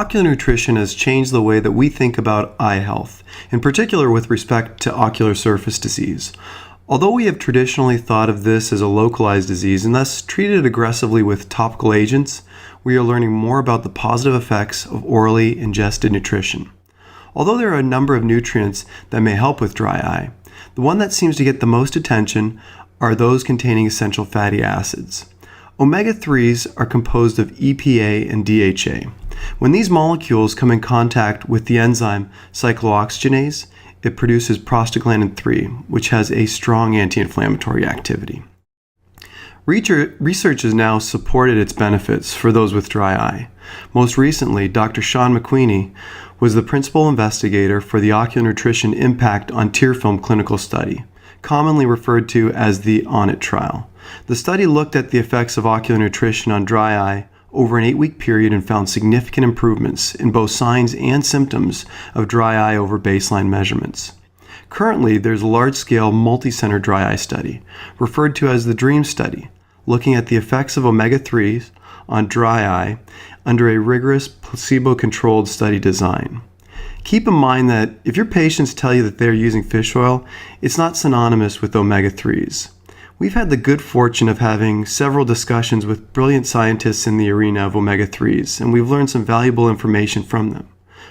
ocular nutrition has changed the way that we think about eye health, in particular with respect to ocular surface disease. Although we have traditionally thought of this as a localized disease and thus treated it aggressively with topical agents, we are learning more about the positive effects of orally ingested nutrition. Although there are a number of nutrients that may help with dry eye, the one that seems to get the most attention are those containing essential fatty acids. Omega-3s are composed of EPA and DHA. When these molecules come in contact with the enzyme cyclooxygenase, it produces prostaglandin 3, which has a strong anti-inflammatory activity. Research has now supported its benefits for those with dry eye. Most recently, Dr. Sean McQueenie was the principal investigator for the Ocular Nutrition Impact on Tear Film clinical study, commonly referred to as the ONIT trial. The study looked at the effects of ocular nutrition on dry eye over an 8-week period and found significant improvements in both signs and symptoms of dry eye over baseline measurements. Currently, there's a large-scale multi-center dry eye study, referred to as the DREAM study, looking at the effects of omega-3s on dry eye under a rigorous placebo-controlled study design. Keep in mind that if your patients tell you that they're using fish oil, it's not synonymous with omega-3s. We've had the good fortune of having several discussions with brilliant scientists in the arena of omega-3s, and we've learned some valuable information from them.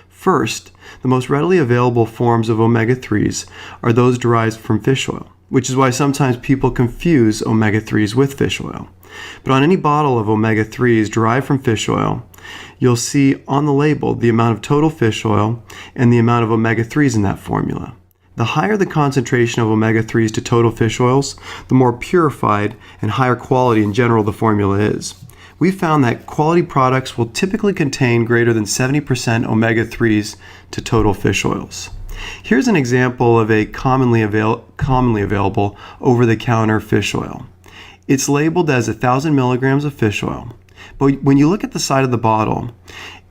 First, the most readily available forms of omega-3s are those derived from fish oil, which is why sometimes people confuse omega-3s with fish oil. But on any bottle of omega-3s derived from fish oil, you'll see on the label the amount of total fish oil and the amount of omega-3s in that formula. The higher the concentration of omega-3s to total fish oils, the more purified and higher quality in general the formula is. We found that quality products will typically contain greater than 70% omega-3s to total fish oils. Here's an example of a commonly available over-the-counter fish oil. It's labeled as 1,000 milligrams of fish oil, but when you look at the side of the bottle,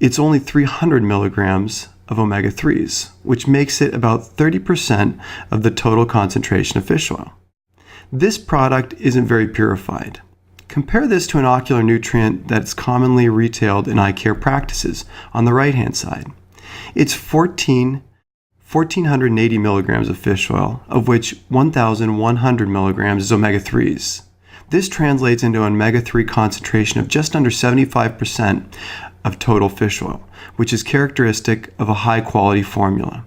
it's only 300 milligrams of omega-3s, which makes it about 30% of the total concentration of fish oil. This product isn't very purified. Compare this to an ocular nutrient that's commonly retailed in eye care practices on the right-hand side. It's 1,480 milligrams of fish oil, of which 1,100 milligrams is omega-3s. This translates into an omega-3 concentration of just under 75% of total fish oil, which is characteristic of a high-quality formula.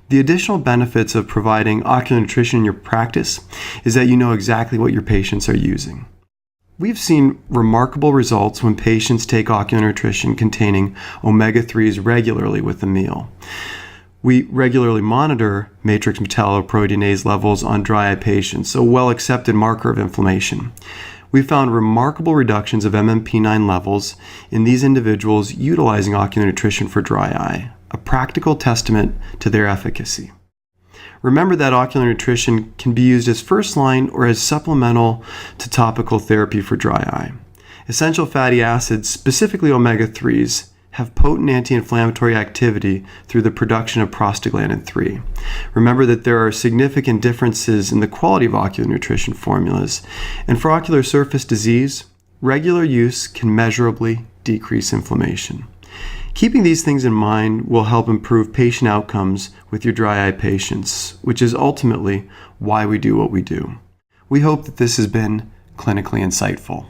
The additional benefits of providing ocular nutrition in your practice is that you know exactly what your patients are using. We've seen remarkable results when patients take ocular nutrition containing omega-3s regularly with a meal. We regularly monitor matrix metalloproteinase levels on dry eye patients, a well-accepted marker of inflammation. We found remarkable reductions of MMP9 levels in these individuals utilizing ocular nutrition for dry eye, a practical testament to their efficacy. Remember that ocular nutrition can be used as first-line or as supplemental to topical therapy for dry eye. Essential fatty acids, specifically omega-3s, have potent anti-inflammatory activity through the production of prostaglandin 3. Remember that there are significant differences in the quality of ocular nutrition formulas, and for ocular surface disease, regular use can measurably decrease inflammation. Keeping these things in mind will help improve patient outcomes with your dry eye patients, which is ultimately why we do what we do. We hope that this has been clinically insightful.